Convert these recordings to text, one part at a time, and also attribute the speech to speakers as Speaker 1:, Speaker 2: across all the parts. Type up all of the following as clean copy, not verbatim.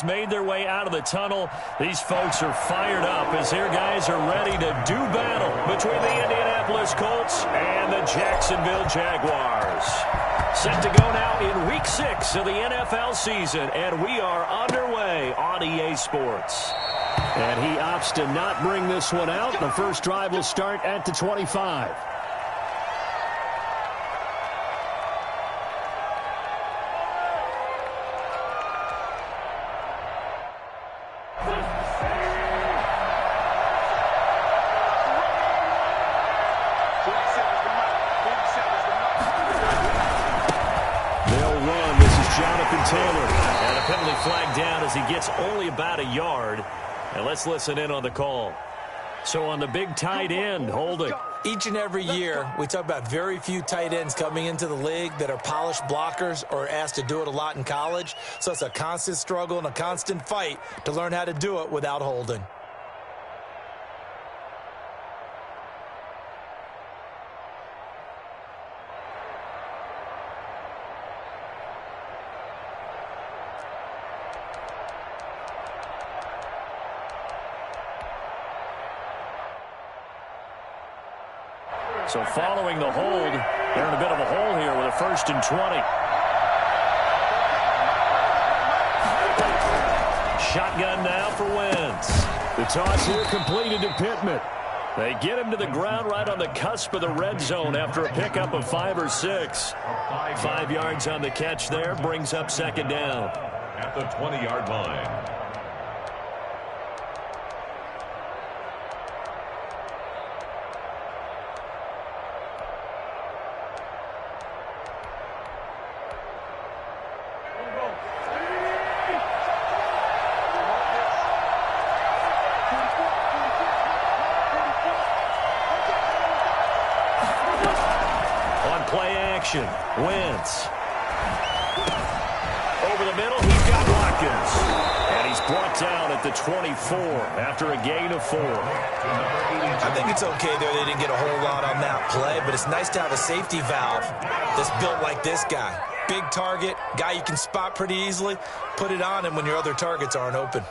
Speaker 1: Made their way out of the tunnel. These folks are fired up as their guys are ready to do battle between the Indianapolis Colts and the Jacksonville Jaguars. Set to go now in Week 6 of the NFL season, and we are underway on EA Sports. And he opts to not bring this one out. The first drive will start at the 25.
Speaker 2: Flag down as he gets only about a yard. And let's listen in on the call.
Speaker 1: So on the big tight end, holding.
Speaker 3: Each and every year, we talk about very few tight ends coming into the league that are polished blockers or asked to do it a lot in college. So it's a constant struggle and a constant fight to learn how to do it without holding.
Speaker 1: So following the hold, they're in a bit of a hole here with a 1st and 20. Shotgun now for Wentz. The toss here completed to Pittman. They get him to the ground right on the cusp of the red zone after a pickup of 5 or 6. 5 yards on the catch there, brings up 2nd down.
Speaker 4: At the 20-yard line.
Speaker 1: Wentz. Over the middle, he's got Watkins. And he's brought down at the 24 after a gain of 4.
Speaker 3: I think it's okay there they didn't get a whole lot on that play, but it's nice to have a safety valve that's built like this guy. Big target, guy you can spot pretty easily. Put it on him when your other targets aren't open.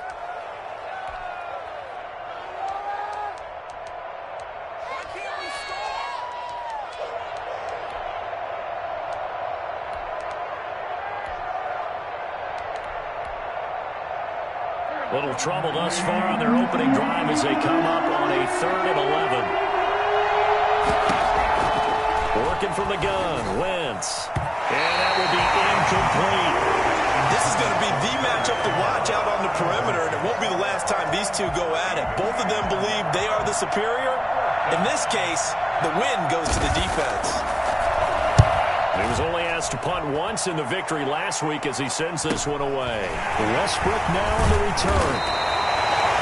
Speaker 1: Little trouble thus far on their opening drive as they come up on a 3rd and 11. Working from the gun, Wentz. And that will be incomplete.
Speaker 3: This is going to be the matchup to watch out on the perimeter, and it won't be the last time these two go at it. Both of them believe they are the superior. In this case, the win goes to the defense.
Speaker 1: He was only asked to punt once in the victory last week as he sends this one away. Westbrook now on the return.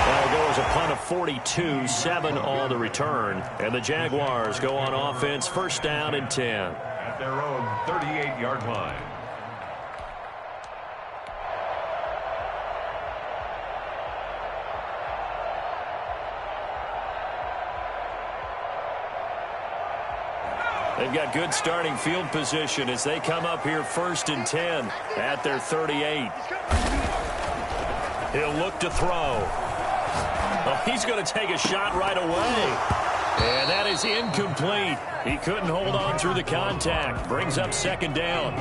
Speaker 1: That'll go as a punt of 42, 7 on the return. And the Jaguars go on offense, 1st down and 10.
Speaker 4: At their own 38-yard line.
Speaker 1: They've got good starting field position as they come up here 1st and 10 at their 38. He'll look to throw. Oh, he's going to take a shot right away. And that is incomplete. He couldn't hold on through the contact. Brings up 2nd down.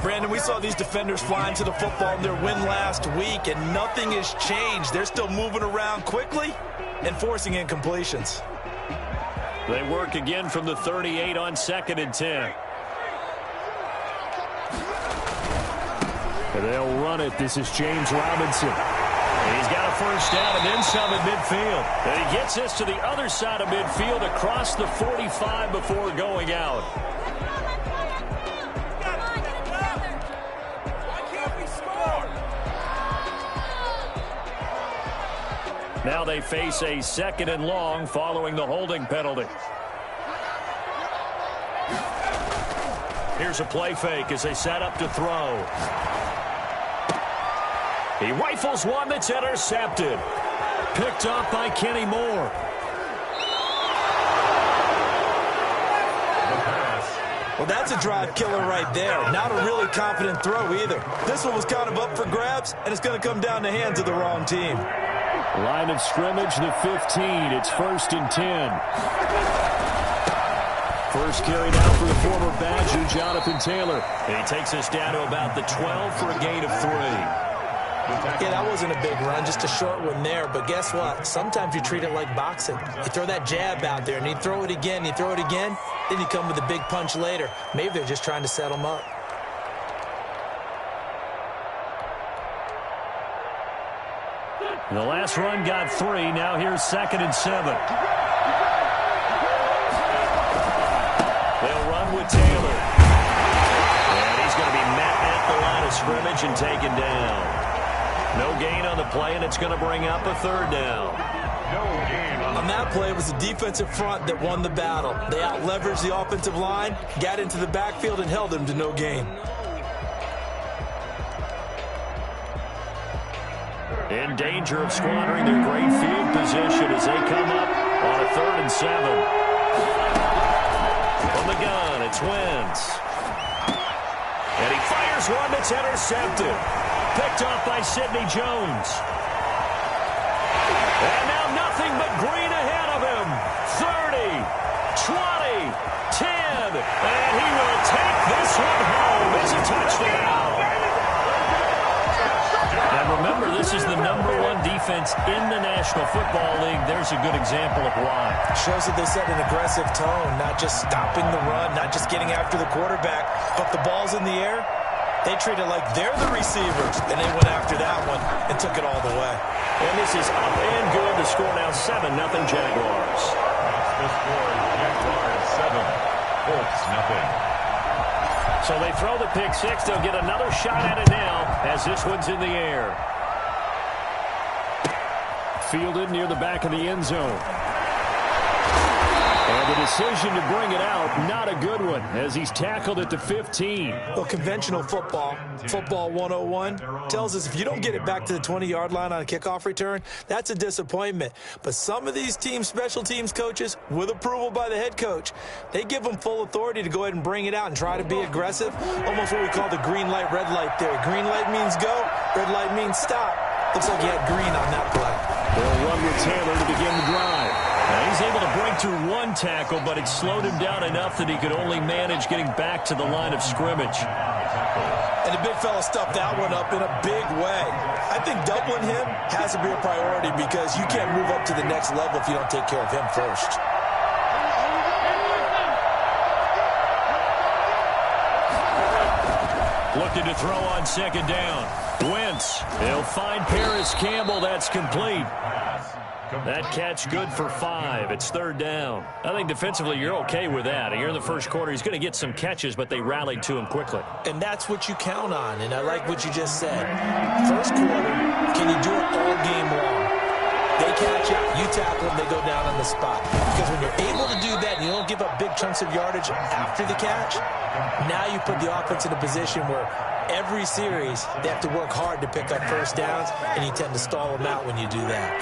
Speaker 3: Brandon, we saw these defenders flying to the football in their win last week, and nothing has changed. They're still moving around quickly and forcing incompletions.
Speaker 1: They work again from the 38 on 2nd and 10. And they'll run it. This is James Robinson. And he's got a 1st down and then some at midfield. And he gets this to the other side of midfield across the 45 before going out. Now they face a 2nd and long following the holding penalty. Here's a play fake as they set up to throw. He rifles one that's intercepted. Picked up by Kenny Moore.
Speaker 4: The pass
Speaker 3: Well, that's a drive killer right there. Not a really confident throw either. This one was kind of up for grabs, and it's going to come down the hands of the wrong team.
Speaker 1: Line of scrimmage, the 15. It's 1st and 10. First carry now for the former Badger, Jonathan Taylor.
Speaker 2: And he takes us down to about the 12 for a gain of 3.
Speaker 3: Yeah, that wasn't a big run, just a short one there. But guess what? Sometimes you treat it like boxing. You throw that jab out there, and you throw it again, you throw it again, then you come with a big punch later. Maybe they're just trying to set them up.
Speaker 1: The last run got 3. Now here's 2nd and 7.
Speaker 2: They'll run with Taylor. And he's going to be met at the line of scrimmage and taken down. No gain on the play, and it's going to bring up a 3rd down.
Speaker 3: On that play, it was the defensive front that won the battle. They out-leveraged the offensive line, got into the backfield, and held them to no gain.
Speaker 2: In danger of squandering their great field position as they come up on a 3rd and 7. From the gun, it's Wentz. And he fires one that's intercepted. Picked off by Sidney Jones. And now nothing but green ahead of him. 30, 20, 10. And he will take this one home. It's a touchdown.
Speaker 1: And remember, this is the #1 defense in the National Football League. There's a good example of why.
Speaker 3: Shows that they set an aggressive tone, not just stopping the run, not just getting after the quarterback, but the ball's in the air. They treat it like they're the receivers, and they went after that one and took it all the way.
Speaker 2: And this is up and good. The score now 7-0 Jaguars.
Speaker 4: The score, Jaguars 7, Colts 0.
Speaker 2: So they throw the pick 6. They'll get another shot at it now as this one's in the air.
Speaker 1: Fielded near the back of the end zone. And the decision to bring it out, not a good one, as he's tackled at the 15.
Speaker 3: Well, conventional football 101, tells us if you don't get it back to the 20-yard line on a kickoff return, that's a disappointment. But some of these special teams coaches, with approval by the head coach, they give them full authority to go ahead and bring it out and try to be aggressive, almost what we call the green light, red light theory. Green light means go, red light means stop. Looks like you had green on that play.
Speaker 1: They'll run with Taylor to begin the drive.
Speaker 2: Now he's able to break through one tackle, but it slowed him down enough that he could only manage getting back to the line of scrimmage.
Speaker 3: And the big fella stuffed that one up in a big way. I think doubling him has to be a priority because you can't move up to the next level if you don't take care of him first.
Speaker 2: Looking to throw on 2nd down. Wentz. He'll find Paris Campbell. That's complete. That catch good for 5. It's 3rd down. I think defensively you're okay with that. Here in the first quarter, he's going to get some catches, but they rallied to him quickly.
Speaker 3: And that's what you count on, and I like what you just said. First quarter, can you do it all game long? They catch it, you tackle them, they go down on the spot. Because when you're able to do that and you don't give up big chunks of yardage after the catch, now you put the offense in a position where every series they have to work hard to pick up first downs, and you tend to stall them out when you do that.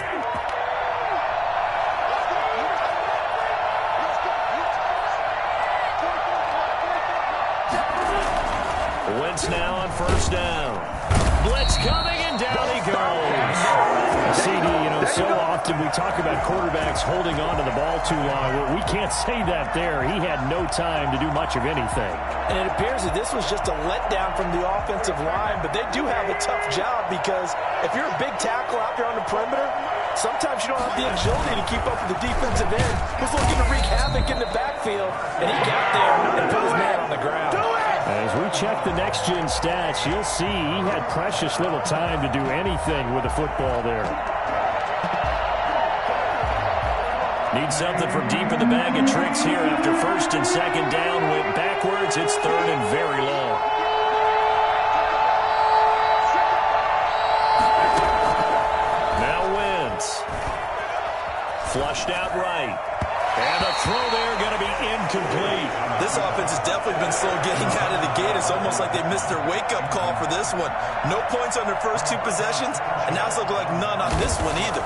Speaker 2: Wentz now on 1st down. Blitz coming, and down he goes.
Speaker 1: CD, so often we talk about quarterbacks holding on to the ball too long. Well, we can't say that there. He had no time to do much of anything.
Speaker 3: And it appears that this was just a letdown from the offensive line, but they do have a tough job because if you're a big tackle out there on the perimeter, sometimes you don't have the agility to keep up with the defensive end who's looking to wreak havoc in the backfield, and he got there and put his man on the ground.
Speaker 1: As we check the next-gen stats, you'll see he had precious little time to do anything with the football there.
Speaker 2: Need something from deep in the bag of tricks here after 1st and 2nd down. Went backwards. It's 3rd and very long. Now Wentz. Flushed out right. And the throw there going to be incomplete.
Speaker 3: This offense has definitely been slow getting out of the gate. It's almost like they missed their wake-up call for this one. No points on their first 2 possessions, and now it's looking like none on this one either.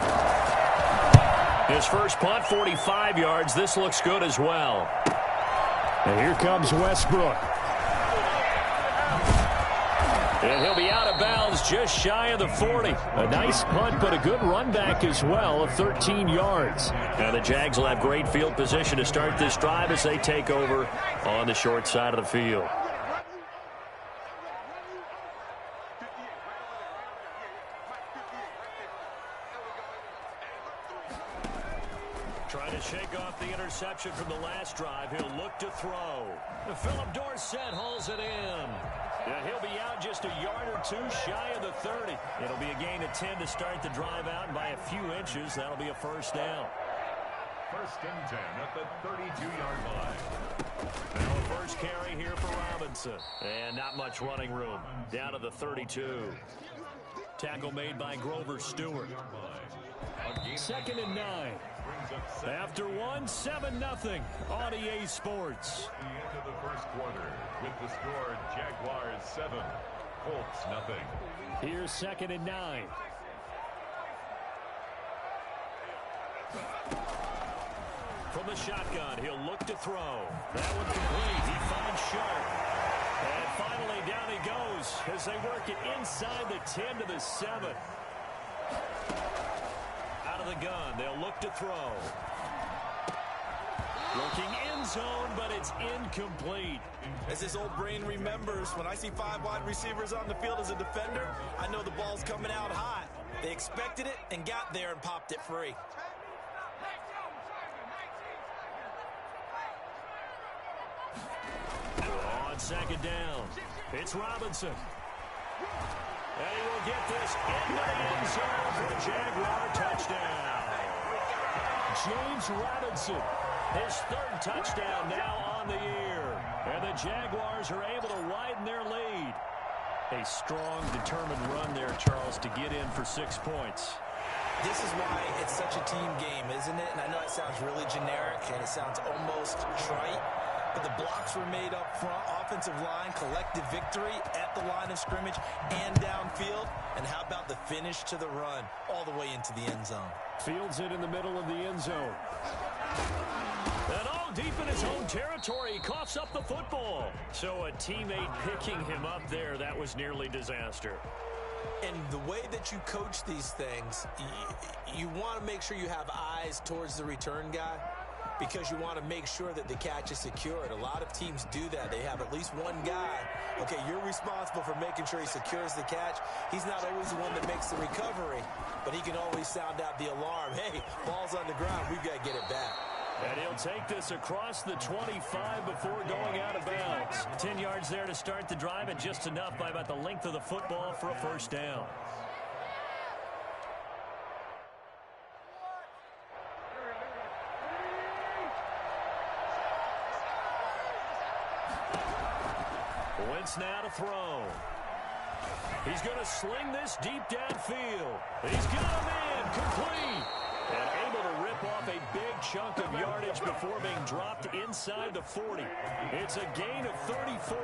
Speaker 2: His first punt, 45 yards. This looks good as well.
Speaker 1: And here comes Westbrook. And he'll be out of bounds just shy of the 40. A nice punt, but a good run back as well of 13 yards. Now the Jags will have great field position to start this drive as they take over on the short side of the field. Trying to shake off the interception from the last drive. He'll look to throw. Philip Dorsett hauls it in. Yeah, he'll be out just a yard or two shy of the 30. It'll be a gain of 10 to start the drive out, and by a few inches, that'll be a first down.
Speaker 4: First and 10 at the 32-yard line.
Speaker 1: Now a first carry here for Robinson. And not much running room. Down to the 32. Tackle made by Grover Stewart. Second and 9. After 7-0 on EA Sports.
Speaker 4: The end of the first quarter with the score Jaguars 7, Colts nothing.
Speaker 1: Here's second and 9. From the shotgun, he'll look to throw. That one complete. He finds Sharp. And finally down he goes as they work it inside the 10 to the 7. Out of the gun, they'll look to throw. Looking end zone, but it's incomplete.
Speaker 3: As his old brain remembers, when I see 5 wide receivers on the field as a defender, I know the ball's coming out hot. They expected it and got there and popped it free.
Speaker 1: On second down, it's Robinson. And he will get this into the end zone for a Jaguar touchdown. James Robinson, his 3rd touchdown now on the year. And the Jaguars are able to widen their lead. A strong, determined run there, Charles, to get in for 6 points.
Speaker 3: This is why it's such a team game, isn't it? And I know it sounds really generic and it sounds almost trite, but the blocks were made up front, offensive line, collective victory at the line of scrimmage and downfield. And how about the finish to the run all the way into the end zone?
Speaker 1: Fields it in the middle of the end zone. And all deep in his own territory, he coughs up the football. So a teammate picking him up there, that was nearly disaster.
Speaker 3: And the way that you coach these things, you want to make sure you have eyes towards the return guy because you want to make sure that the catch is secured. A lot of teams do that. They have at least one guy. Okay, you're responsible for making sure he secures the catch. He's not always the one that makes the recovery, but he can always sound out the alarm. Hey, ball's on the ground. We've got to get it back.
Speaker 1: And he'll take this across the 25 before going out of bounds. 10 yards there to start the drive, and just enough by about the length of the football for a first down. Wentz now to throw. He's going to sling this deep downfield. He's got him in, complete. And able to rip off a big chunk of yardage before being dropped inside the 40. It's a gain of 34.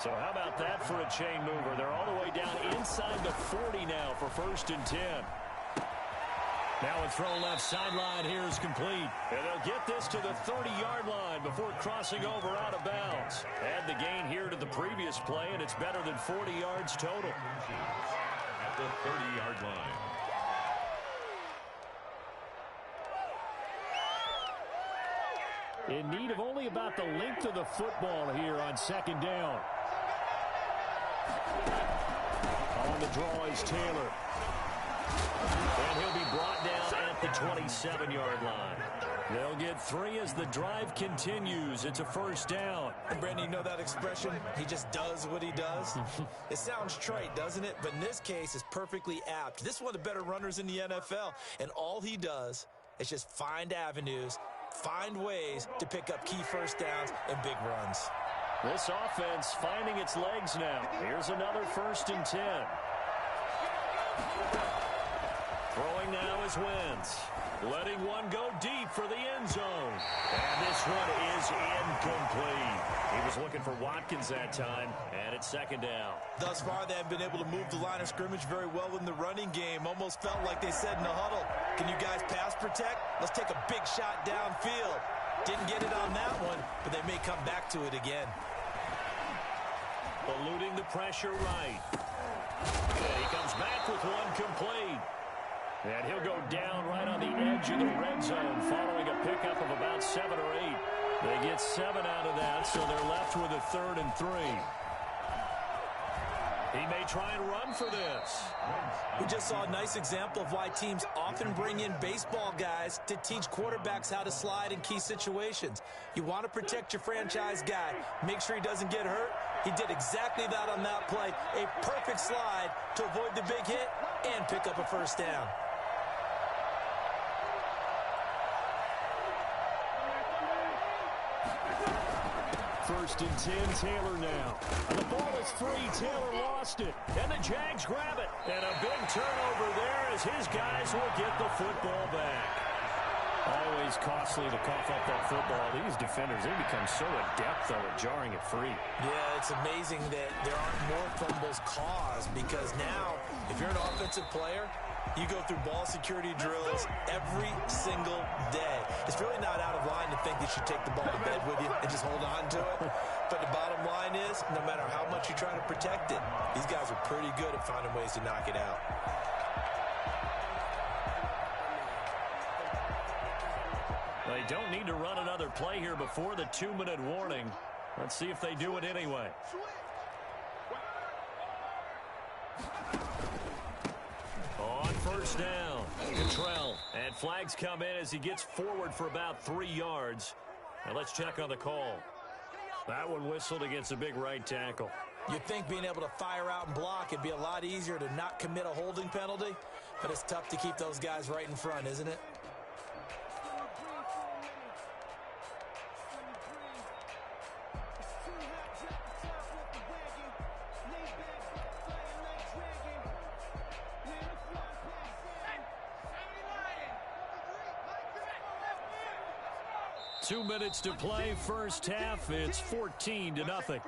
Speaker 1: So how about that for a chain mover? They're all the way down inside the 40 now for first and 10. Now a throw left sideline here is complete. And they'll get this to the 30-yard line before crossing over out of bounds. Add the gain here to the previous play, and it's better than 40 yards total.
Speaker 4: At the 30-yard line.
Speaker 1: In need of only about the length of the football here on second down. On the draw is Taylor. And he'll be brought down at the 27-yard line. They'll get 3 as the drive continues. It's a first down.
Speaker 3: And Brandon, you know that expression? He just does what he does. It sounds trite, doesn't it? But in this case, it's perfectly apt. This is one of the better runners in the NFL. And all he does is just find avenues, find ways to pick up key first downs and big runs.
Speaker 1: This offense finding its legs now. Here's another first and 10. Throwing now is Wentz. Letting one go deep for the end zone. And this one is incomplete. He was looking for Watkins that time, and it's second down.
Speaker 3: Thus far, they have been able to move the line of scrimmage very well in the running game. Almost felt like they said in the huddle, can you guys pass protect? Let's take a big shot downfield. Didn't get it on that one, but they may come back to it again.
Speaker 1: Eluding the pressure right. And he comes back with one complete. And he'll go down right on the edge of the red zone following a pickup of about 7 or 8. They get 7 out of that, so they're left with a 3rd and 3. He may try and run for this.
Speaker 3: We just saw a nice example of why teams often bring in baseball guys to teach quarterbacks how to slide in key situations. You want to protect your franchise guy. Make sure he doesn't get hurt. He did exactly that on that play. A perfect slide to avoid the big hit and pick up a first down.
Speaker 1: First and 10, Taylor now. And the ball is free. Taylor lost it. And the Jags grab it. And a big turnover there as his guys will get the football back. Always costly to cough up that football. These defenders, they become so adept, though, at jarring it free.
Speaker 3: Yeah, it's amazing that there aren't more fumbles caused because now, if you're an offensive player, you go through ball security drills every single day. It's really not out of line to think you should take the ball to bed with you and just hold on to it. But the bottom line is, no matter how much you try to protect it, these guys are pretty good at finding ways to knock it out.
Speaker 1: They don't need to run another play here before the 2-minute warning. Let's see if they do it anyway. On first down, Cottrell. And flags come in as he gets forward for about 3 yards. Now let's check on the call. That one whistled against a big right tackle.
Speaker 3: You'd think being able to fire out and block it'd be a lot easier to not commit a holding penalty, but it's tough to keep those guys right in front, isn't it?
Speaker 1: Two minutes to play, first half. It's 14-0.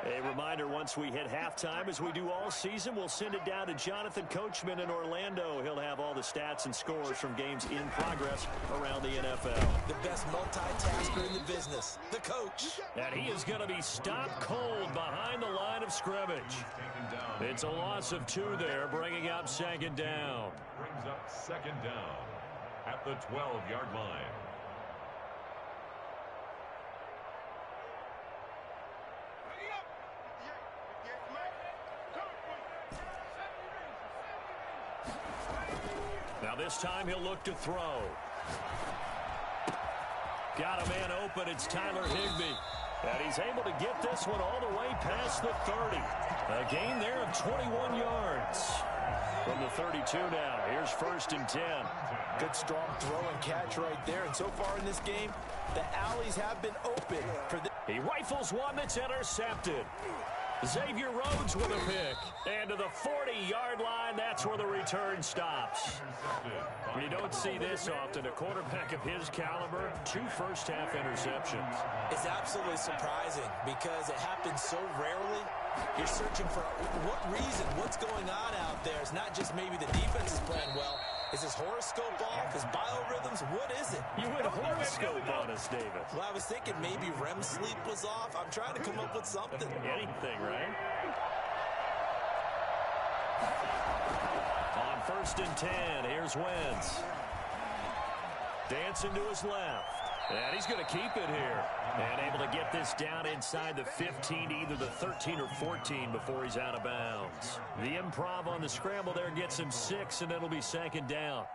Speaker 1: A reminder, once we hit halftime, as we do all season, we'll send it down to Jonathan Coachman in Orlando. He'll have all the stats and scores from games in progress around the NFL.
Speaker 3: The best multitasker in the business, the coach.
Speaker 1: And he is going to be stopped cold behind the line of scrimmage. It's a loss of 2 there, bringing up 2nd down.
Speaker 4: Brings up 2nd down at the 12-yard line.
Speaker 1: Now this time he'll look to throw. Got a man open. It's Tyler Higbee. And he's able to get this one all the way past the 30. A gain there of 21 yards. From the 32 now. Here's 1st and 10.
Speaker 3: Good strong throw and catch right there. And so far in this game, the alleys have been open for the...
Speaker 1: He rifles one that's intercepted. Xavier Rhodes with a pick. And to the 40-yard line, that's where the return stops. You don't see this often. A quarterback of his caliber, 2 first-half interceptions.
Speaker 3: It's absolutely surprising because it happens so rarely. You're searching for what reason, what's going on out there. It's not just maybe the defense is playing well. Is his horoscope off? His biorhythms? What is it?
Speaker 1: You went horoscope on us, David.
Speaker 3: Well, I was thinking maybe REM sleep was off. I'm trying to come up with something.
Speaker 1: Anything, right? On 1st and 10, here's Wentz. Dancing to his left. And he's going to keep it here. And able to get this down inside the 15, either the 13 or 14 before he's out of bounds. The improv on the scramble there gets him 6, and it'll be 2nd down.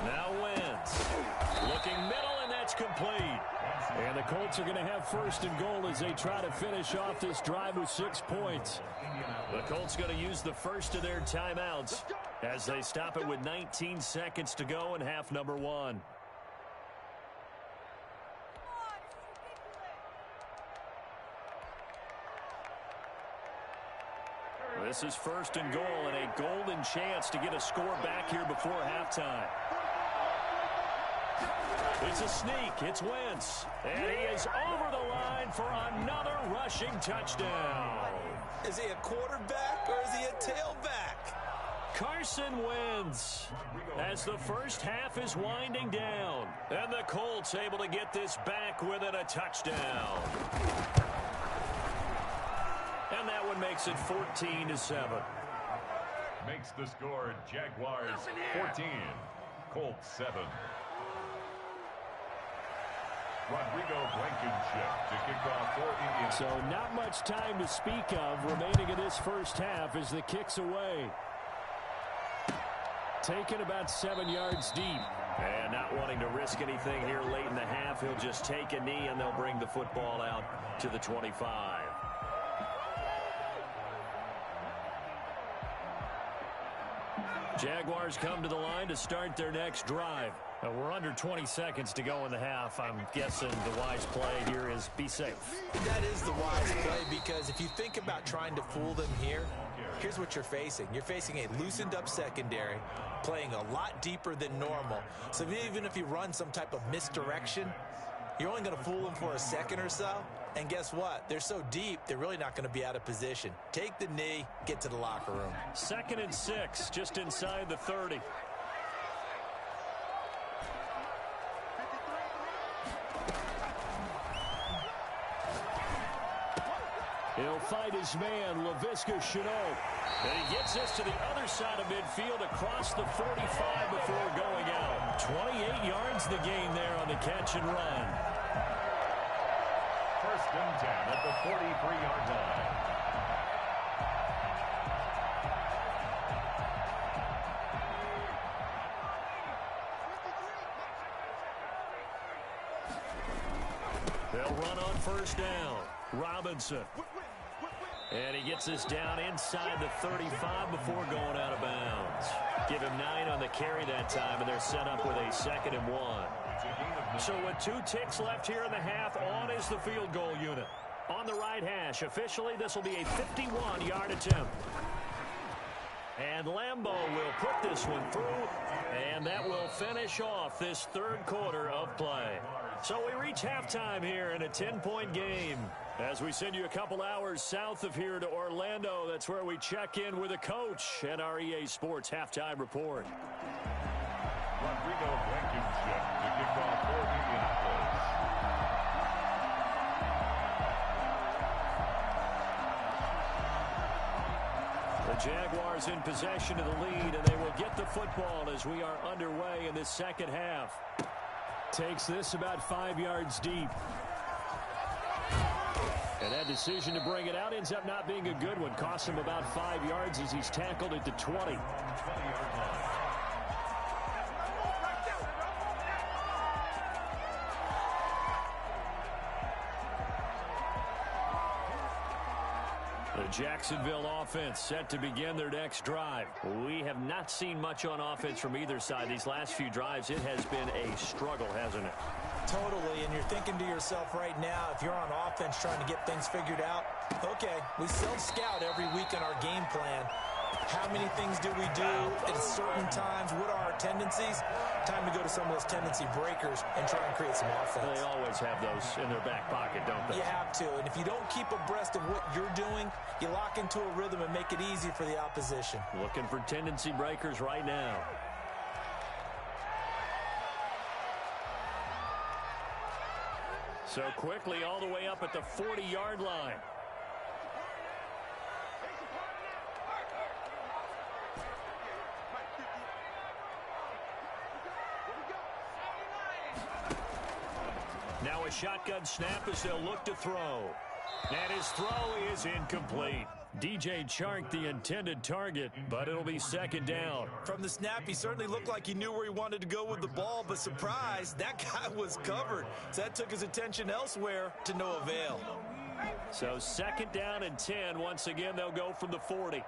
Speaker 1: Now Wentz. Looking middle, and that's complete. And the Colts are going to have 1st and goal as they try to finish off this drive with 6 points. The Colts going to use the first of their timeouts as they stop it with 19 seconds to go in half number 1. This is 1st and goal and a golden chance to get a score back here before halftime. It's a sneak. It's Wentz. And he is over the line for another rushing touchdown.
Speaker 3: Is he a quarterback or is he a tailback?
Speaker 1: Carson Wentz as the first half is winding down. And the Colts able to get this back within a touchdown. And that one makes it 14-7.
Speaker 4: Makes the score Jaguars 14, Colts 7. Rodrigo Blankenship to kick off for Indiana.
Speaker 2: So not much time to speak of remaining in this first half as the kick's away. Taken about 7 yards deep.
Speaker 1: And not wanting to risk anything here late in the half, he'll just take a knee and they'll bring the football out to the 25. Jaguars come to the line to start their next drive.
Speaker 2: We're under 20 seconds to go in the half. I'm guessing the wise play here is be safe.
Speaker 3: That is the wise play because if you think about trying to fool them here, here's what you're facing. You're facing a loosened up secondary, playing a lot deeper than normal. So even if you run some type of misdirection, you're only going to fool them for a second or so. And guess what? They're so deep, they're really not going to be out of position. Take the knee, get to the locker room.
Speaker 2: 2nd and 6, just inside the 30. He'll fight his man, Laviska Shenault.
Speaker 1: And he gets this to the other side of midfield across the 45 before going out.
Speaker 2: 28 yards the gain there on the catch and run.
Speaker 4: 1st and 10 at the 43-yard line.
Speaker 1: They'll run on 1st down. Robinson. And he gets this down inside the 35 before going out of bounds. Give him 9 on the carry that time, and they're set up with a 2nd and 1. So with 2 ticks left here in the half, on is the field goal unit. On the right hash, officially this will be a 51-yard attempt. And Lambeau will put this one through, and that will finish off this 3rd quarter of play. So we reach halftime here in a 10-point game. As we send you a couple hours south of here to Orlando, that's where we check in with a coach and our EA Sports Halftime Report.
Speaker 4: Rodrigo Blankenship to kick off for Indianapolis.
Speaker 1: The Jaguars in possession of the lead, and they will get the football as we are underway in this 2nd half.
Speaker 2: Takes this about 5 yards deep. And that decision to bring it out ends up not being a good one. Costs him about 5 yards as he's tackled at the 20.
Speaker 4: 20-yard line.
Speaker 1: The Jacksonville offense set to begin their next drive. We have not seen much on offense from either side. These last few drives, it has been a struggle, hasn't it?
Speaker 3: Totally, and you're thinking to yourself right now, if you're on offense trying to get things figured out, okay, we self-scout every week in our game plan. How many things do we do at certain times? What are our tendencies? Time to go to some of those tendency breakers and try and create some offense.
Speaker 1: They always have those in their back pocket, don't they?
Speaker 3: You have to, and if you don't keep abreast of what you're doing, you lock into a rhythm and make it easy for the opposition.
Speaker 1: Looking for tendency breakers right now. So quickly all the way up at the 40-yard line. Now a shotgun snap as they'll look to throw. And his throw is incomplete.
Speaker 2: DJ Chark, the intended target, but it'll be 2nd down.
Speaker 3: From the snap, he certainly looked like he knew where he wanted to go with the ball, but surprise, that guy was covered. So that took his attention elsewhere to no avail.
Speaker 1: So 2nd down and 10. Once again, they'll go from the 40.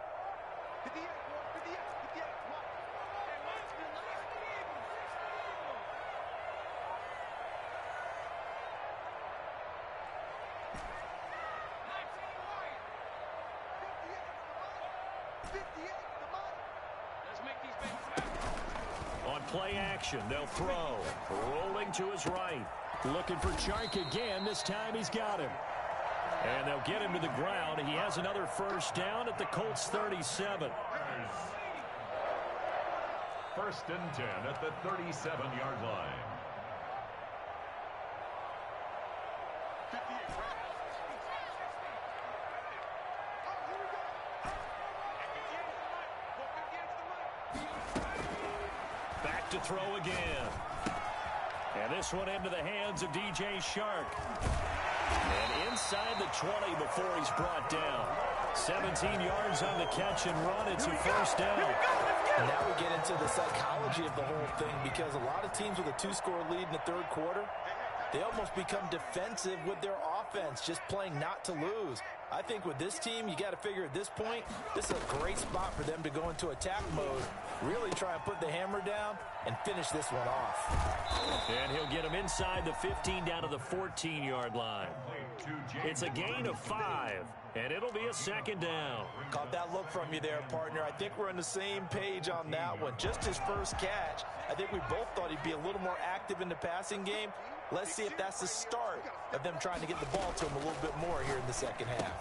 Speaker 1: play action. They'll throw. Rolling to his right.
Speaker 2: Looking for Chark again. This time he's got him.
Speaker 1: And they'll get him to the ground. He has another first down at the Colts 37.
Speaker 4: First and 10 at the 37-yard line.
Speaker 1: Back to throw again. And this one into the hands of DJ Chark. And inside the 20 before he's brought down. 17 yards on the catch and run. It's a first down.
Speaker 3: And now we get into the psychology of the whole thing, because a lot of teams with a 2-score lead in the third quarter, they almost become defensive with their offense, just playing not to lose. I think with this team, you got to figure at this point, this is a great spot for them to go into attack mode, really try and put the hammer down and finish this one off.
Speaker 1: And he'll get him inside the 15 down to the 14-yard line. It's a gain of 5, and it'll be a second down.
Speaker 3: Caught that look from you there, partner. I think we're on the same page on that one. Just his first catch, I think we both thought he'd be a little more active in the passing game. Let's see if that's the start of them trying to get the ball to him a little bit more here in the second half.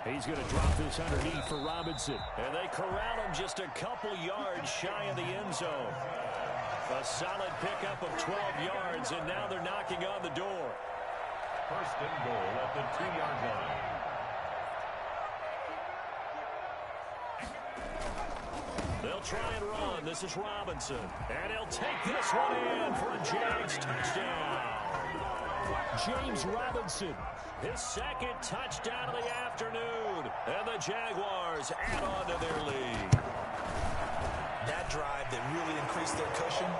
Speaker 2: He's going to drop this underneath for Robinson.
Speaker 1: And they corral him just a couple yards shy of the end zone. A solid pickup of 12 yards, and now they're knocking on the door.
Speaker 4: First and goal at the 2-yard line.
Speaker 1: They'll try and run. This is Robinson. And he'll take this one in for a Jags touchdown.
Speaker 2: James Robinson.
Speaker 1: His second touchdown of the afternoon. And the Jaguars add on to their lead.
Speaker 3: That drive that really increased their cushion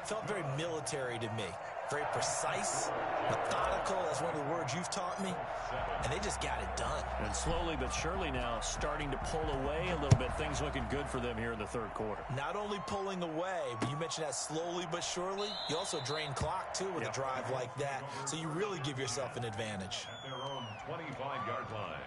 Speaker 3: felt very military to me. Very precise, methodical. That's one of the words you've taught me. And they just got it done.
Speaker 1: And slowly but surely now starting to pull away a little bit. Things looking good for them here in the third quarter.
Speaker 3: Not only pulling away, but you mentioned that slowly but surely. You also drain clock, too, with a drive like that. So you really give yourself an advantage.
Speaker 4: At their own 25-yard line.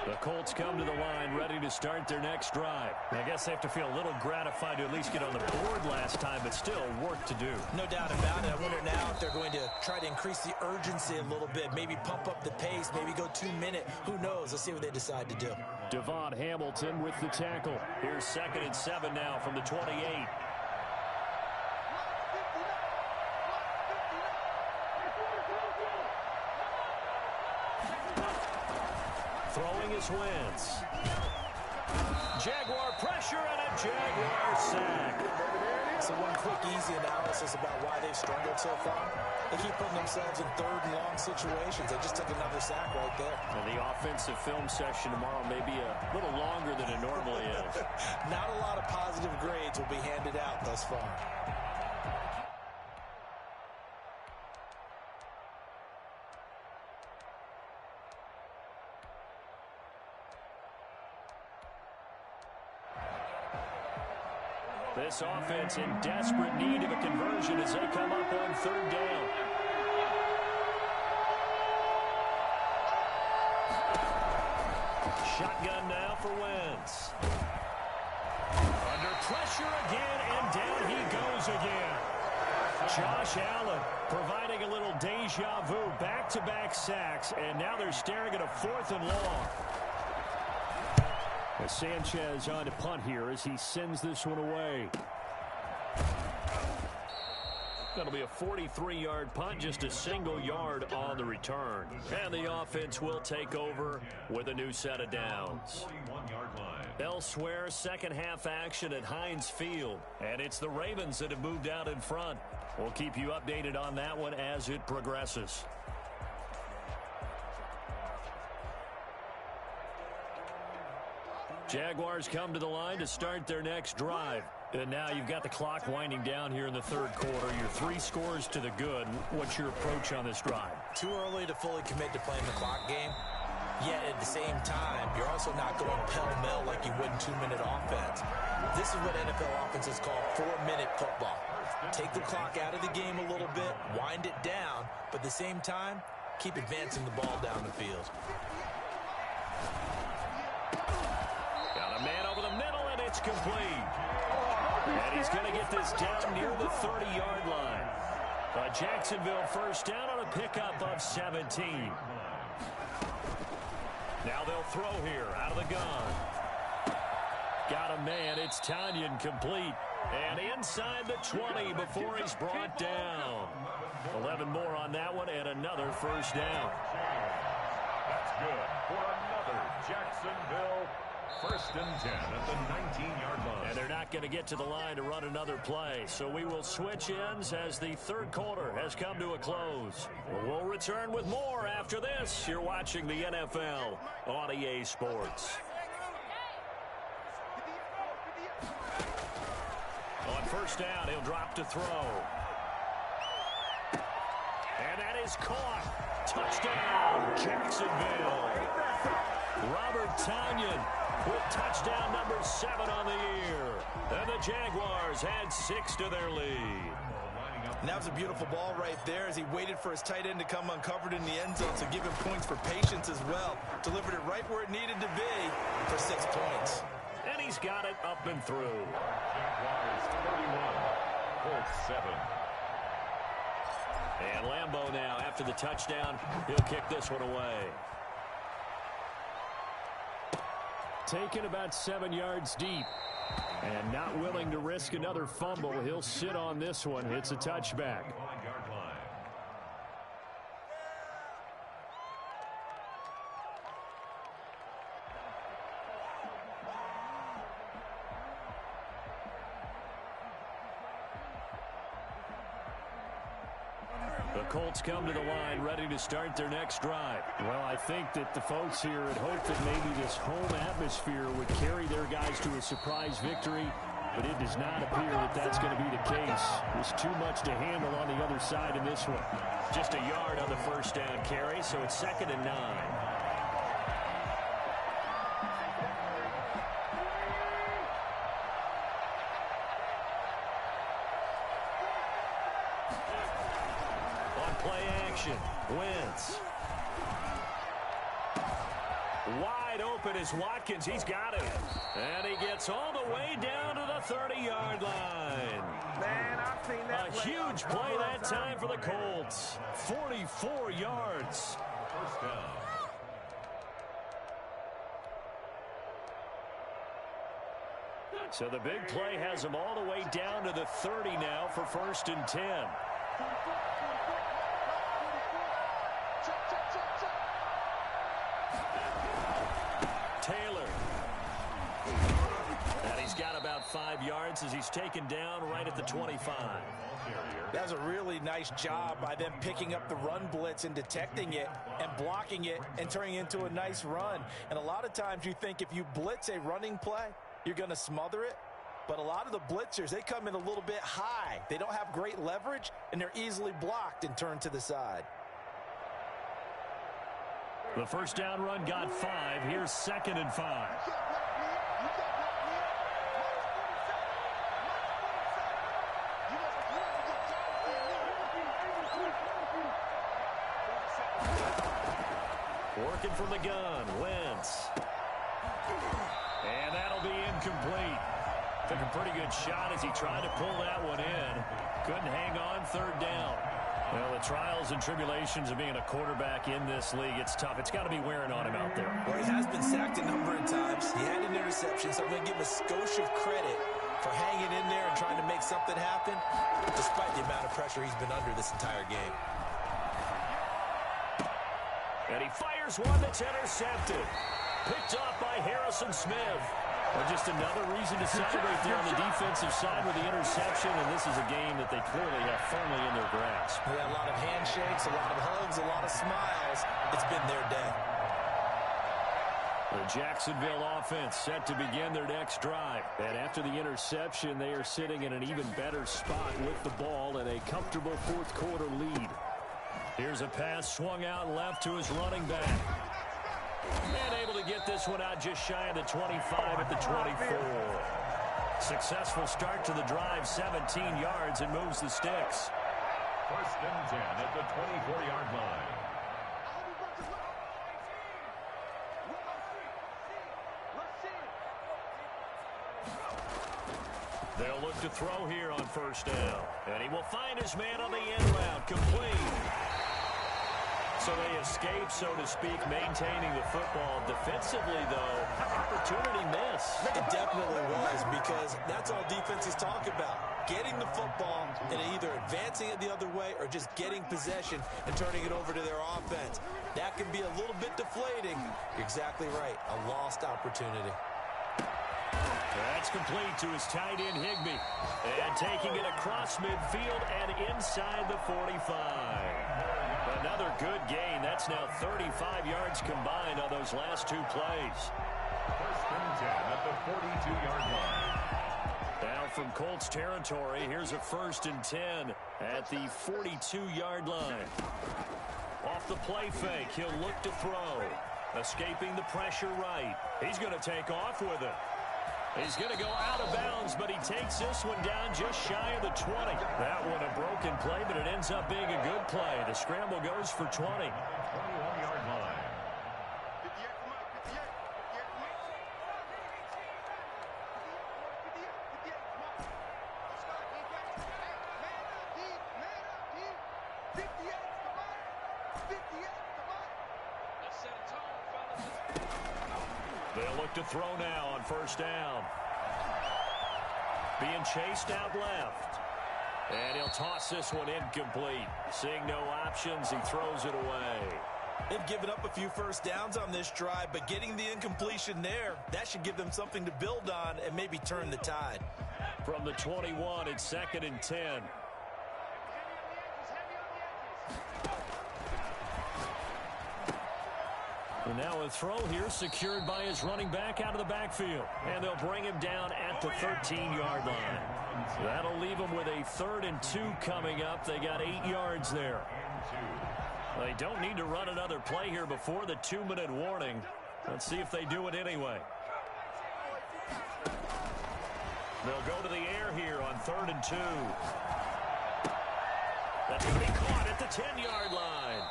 Speaker 1: The Colts come to the line ready to start their next drive. I guess they have to feel a little gratified to at least get on the board last time, but still work to do.
Speaker 3: No doubt about it. I wonder now if they're going to try to increase the urgency a little bit, maybe pump up the pace, maybe go 2-minute. Who knows? Let's see what they decide to do.
Speaker 2: Devon Hamilton with the tackle.
Speaker 1: Here's 2nd and 7 now from the 28. Throwing is Wentz. Jaguar pressure and a Jaguar sack.
Speaker 3: So one quick, easy analysis about why they've struggled so far. They keep putting themselves in 3rd and long situations. They just took another sack right there.
Speaker 1: And the offensive film session tomorrow may be a little longer than it normally is.
Speaker 3: Not a lot of positive grades will be handed out thus far.
Speaker 1: This offense in desperate need of a conversion as they come up on 3rd down. Shotgun now for Wentz. Under pressure again, and down he goes again. Josh Allen providing a little deja vu, back-to-back sacks, and now they're staring at a 4th and long.
Speaker 2: As Sanchez on to punt here as he sends this one away.
Speaker 1: That'll be a 43-yard punt, just a single yard on the return. And the offense will take over with a new set of downs.
Speaker 4: 41-yard line.
Speaker 1: Elsewhere, second half action at Heinz Field. And it's the Ravens that have moved out in front. We'll keep you updated on that one as it progresses. Jaguars come to the line to start their next drive. And now you've got the clock winding down here in the third quarter. You're 3 scores to the good. What's your approach on this drive?
Speaker 3: Too early to fully commit to playing the clock game. Yet at the same time, you're also not going pell-mell like you would in 2-minute offense. This is what NFL offenses call 4-minute football. Take the clock out of the game a little bit, wind it down, but at the same time, keep advancing the ball down the field.
Speaker 1: Got a man over the middle, and it's complete. And he's going to get this down near the 30-yard line. A Jacksonville first down on a pickup of 17. Now they'll throw here out of the gun. Got a man. It's Tonyan, complete. And inside the 20 before he's brought down. 11 more on that one and another first down.
Speaker 4: That's good for another Jacksonville first and 10 at the 19-yard line.
Speaker 1: And they're not going to get to the line to run another play. So we will switch ends as the third quarter has come to a close. We'll return with more after this. You're watching the NFL on EA Sports. On first down, he'll drop to throw. And that is caught. Touchdown, Jacksonville. Robert Tonyan with touchdown number 7 on the year. And the Jaguars had 6 to their lead.
Speaker 3: And that was a beautiful ball right there as he waited for his tight end to come uncovered in the end zone, so give him points for patience as well. Delivered it right where it needed to be for 6 points.
Speaker 1: And he's got it up and through.
Speaker 4: Jaguars 31, Colts 7.
Speaker 1: And Lambeau now, after the touchdown, he'll kick this one away. Taken about 7 yards deep. And not willing to risk another fumble. He'll sit on this one. It's a touchback.
Speaker 4: 9-yard line.
Speaker 1: The Colts come to the line ready to start their next drive. Well, I think that the folks here had hoped that maybe this home atmosphere would carry their guys to a surprise victory, but it does not appear that that's going to be the case. There's too much to handle on the other side in this one. Just a yard on the first down carry, so it's 2nd and 9. Wentz. Wide open is Watkins. He's got it. And he gets all the way down to the 30-yard line.
Speaker 5: Man, I've seen that.
Speaker 1: A huge play that time for the Colts. 44 yards.
Speaker 4: First down.
Speaker 1: So the big play has them all the way down to the 30 now for 1st and 10. Taylor. And he's got about 5 yards as he's taken down right at the 25.
Speaker 3: That was a really nice job by them picking up the run blitz and detecting it and blocking it and turning it into a nice run. And a lot of times you think if you blitz a running play, you're going to smother it. But a lot of the blitzers, they come in a little bit high. They don't have great leverage, and they're easily blocked and turned to the side.
Speaker 1: The first down run got 5. Here's 2nd and 5. Working from the gun, Wentz. And that'll be incomplete. Took a pretty good shot as he tried to pull that one in. Couldn't hang on, 3rd down. Well, the trials and tribulations of being a quarterback in this league, it's tough. It's got to be wearing on him out there.
Speaker 3: Well, he has been sacked a number of times. He had an interception, so I'm going to give him a skosh of credit for hanging in there and trying to make something happen, despite the amount of pressure he's been under this entire game.
Speaker 1: And he fires one that's intercepted. Picked off by Harrison Smith. Well, just another reason to celebrate there on the defensive side with the interception, and this is a game that they clearly have firmly in their grasp.
Speaker 3: We had a lot of handshakes, a lot of hugs, a lot of smiles. It's been their day.
Speaker 1: The Jacksonville offense set to begin their next drive. And after the interception, they are sitting in an even better spot with the ball and a comfortable 4th quarter lead. Here's a pass swung out left to his running back. And able to get this one out just shy of the 25 at the 24. Successful start to the drive, 17 yards, and moves the sticks.
Speaker 4: 1st and 10 at the 24-yard line.
Speaker 1: They'll look to throw here on 1st down. And he will find his man on the end route, complete. So they escape, so to speak, maintaining the football. Defensively, though, opportunity miss.
Speaker 3: It definitely was, because that's all defenses talk about. Getting the football and either advancing it the other way or just getting possession and turning it over to their offense. That can be a little bit deflating. You're exactly right. A lost opportunity.
Speaker 1: That's complete to his tight end, Higbee. And taking it across midfield and inside the 45. Another good gain. That's now 35 yards combined on those last two plays.
Speaker 4: 1st and 10 at the 42-yard line.
Speaker 1: Now from Colts territory, here's a 1st and 10 at the 42-yard line. Off the play fake, he'll look to throw. Escaping the pressure right. He's going to take off with it. He's going to go out of bounds, but he takes this one down just shy of the 20. That one a broken play, but it ends up being a good play. The scramble goes for 20.
Speaker 4: 21-yard line.
Speaker 1: They'll look to throw now on 1st down. Being chased out left. And he'll toss this one incomplete. Seeing no options, he throws it away.
Speaker 3: They've given up a few 1st downs on this drive, but getting the incompletion there, that should give them something to build on and maybe turn the tide.
Speaker 1: From the 21, it's 2nd and 10. And now a throw here secured by his running back out of the backfield. And they'll bring him down at the 13-yard line. That'll leave him with a 3rd and 2 coming up. They got 8 yards there. They don't need to run another play here before the 2-minute warning. Let's see if they do it anyway. They'll go to the air here on 3rd and 2. That's going to be caught at the 10-yard line.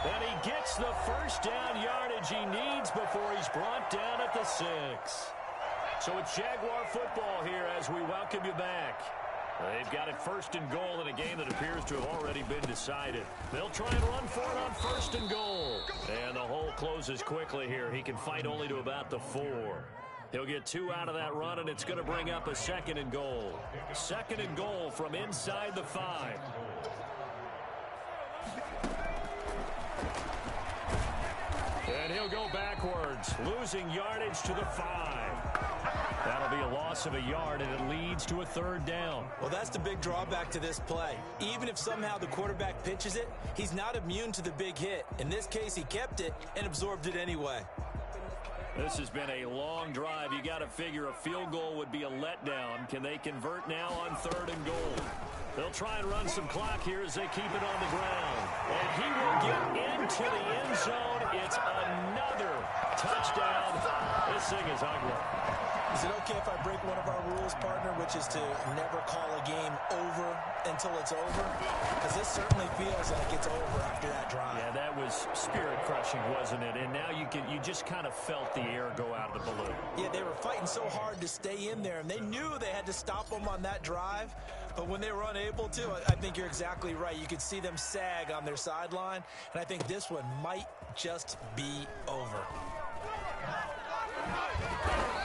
Speaker 1: And he gets the 1st down yardage he needs before he's brought down at the 6. So it's Jaguar football here as we welcome you back. They've got it 1st and goal in a game that appears to have already been decided. They'll try and run for it on 1st and goal. And the hole closes quickly here. He can fight only to about the 4. He'll get 2 out of that run, and it's going to bring up a 2nd and goal. 2nd and goal from inside the 5. And he'll go backwards, losing yardage to the 5. That'll be a loss of a yard, and it leads to a 3rd down.
Speaker 3: Well, that's the big drawback to this play. Even if somehow the quarterback pitches it, he's not immune to the big hit. In this case, he kept it and absorbed it anyway.
Speaker 1: This has been a long drive. You got to figure a field goal would be a letdown. Can they convert now on 3rd and goal? They'll try and run some clock here as they keep it on the ground. And he will get into the end zone. It's another touchdown. This thing is ugly.
Speaker 3: Is it okay if I break one of our rules, partner, which is to never call a game over until it's over? Because this certainly feels like it's over after that drive.
Speaker 1: Yeah, that was spirit-crushing, wasn't it? And now you just kind of felt the air go out of the balloon.
Speaker 3: Yeah, they were fighting so hard to stay in there, and they knew they had to stop them on that drive. But when they were unable to, I think you're exactly right. You could see them sag on their sideline, and I think this one might just be over.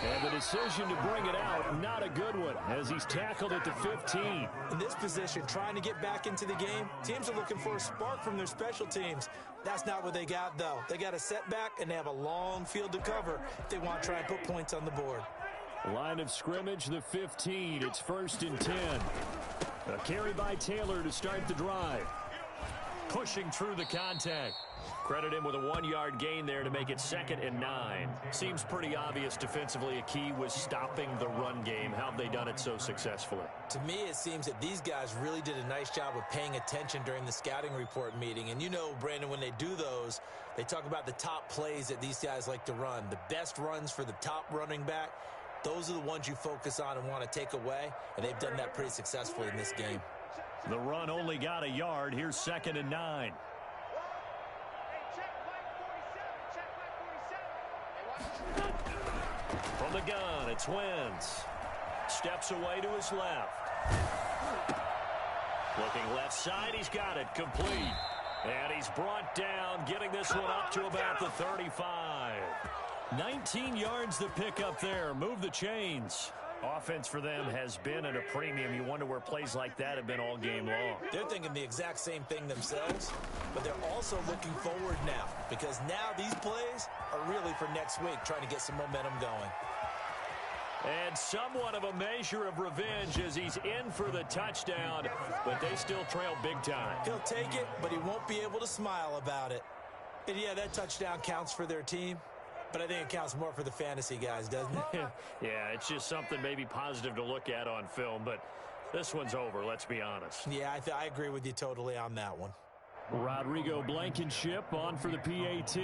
Speaker 1: And the decision to bring it out, not a good one, as he's tackled at the 15.
Speaker 3: In this position, trying to get back into the game, teams are looking for a spark from their special teams. That's not what they got, though. They got a setback, and they have a long field to cover if they want to try and put points on the board.
Speaker 1: Line of scrimmage, the 15. It's 1st and 10. A carry by Taylor to start the drive. Pushing through the contact. Credit him with a 1-yard gain there to make it 2nd and 9. Seems pretty obvious defensively a key was stopping the run game. How have they done it so successfully?
Speaker 3: To me, it seems that these guys really did a nice job of paying attention during the scouting report meeting. And you know, Brandon, when they do those, they talk about the top plays that these guys like to run. The best runs for the top running back. those are the ones you focus on and want to take away, and they've done that pretty successfully in this game.
Speaker 1: The run only got a yard. Here's 2nd and 9. From the gun, it's Wentz. Steps away to his left. Looking left side, he's got it, complete. And he's brought down, getting this one up to about the 35. 19 yards to pick up there. Move the chains. Offense for them has been at a premium. You wonder where plays like that have been all game long.
Speaker 3: They're thinking the exact same thing themselves, but they're also looking forward now, because now these plays are really for next week, trying to get some momentum going.
Speaker 1: And somewhat of a measure of revenge as he's in for the touchdown, but they still trail big time.
Speaker 3: He'll take it, but he won't be able to smile about it. And yeah, that touchdown counts for their team, but I think it counts more for the fantasy guys, doesn't it?
Speaker 1: Yeah, it's just something maybe positive to look at on film, but this one's over, let's be honest.
Speaker 3: Yeah, I agree with you totally on that one.
Speaker 1: Rodrigo Blankenship on for the PAT.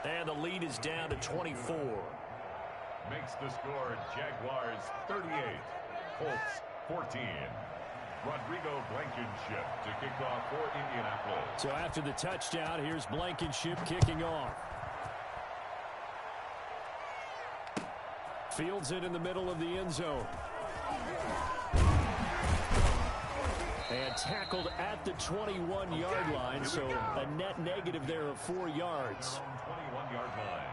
Speaker 1: And the lead is down to 24.
Speaker 4: Makes the score Jaguars 38, Colts 14. Rodrigo Blankenship to kick off for Indianapolis.
Speaker 1: So after the touchdown, here's Blankenship kicking off. Fields it in the middle of the end zone. And tackled at the 21-yard line, so a net negative there of 4 yards.
Speaker 4: 21-yard line.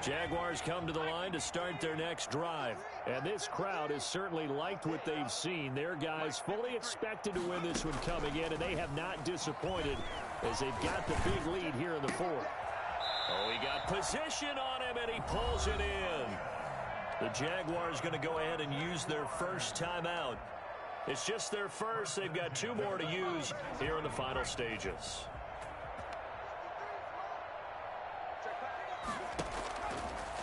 Speaker 1: Jaguars come to the line to start their next drive. And this crowd has certainly liked what they've seen. Their guys fully expected to win this one coming in, and they have not disappointed as they've got the big lead here in the fourth. Oh, he got position on him, and he pulls it in. The Jaguars going to go ahead and use their first timeout. It's just their first. They've got 2 more to use here in the final stages.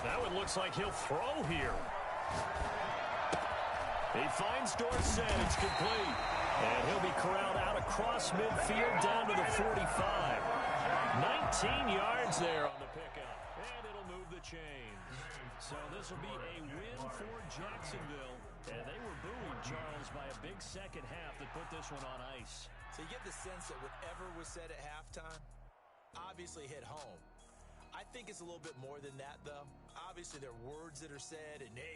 Speaker 1: That one looks like he'll throw here. He finds Dorsett. It's complete. And he'll be corralled out across midfield down to the 45. 19 yards there on the pickup. And it'll move the chains. So this will be a win for Jacksonville. And they were booing Charles by a big second half that put this one on ice.
Speaker 3: So you get the sense that whatever was said at halftime obviously hit home. I think it's a little bit more than that, though. Obviously, there are words that are said, and hey,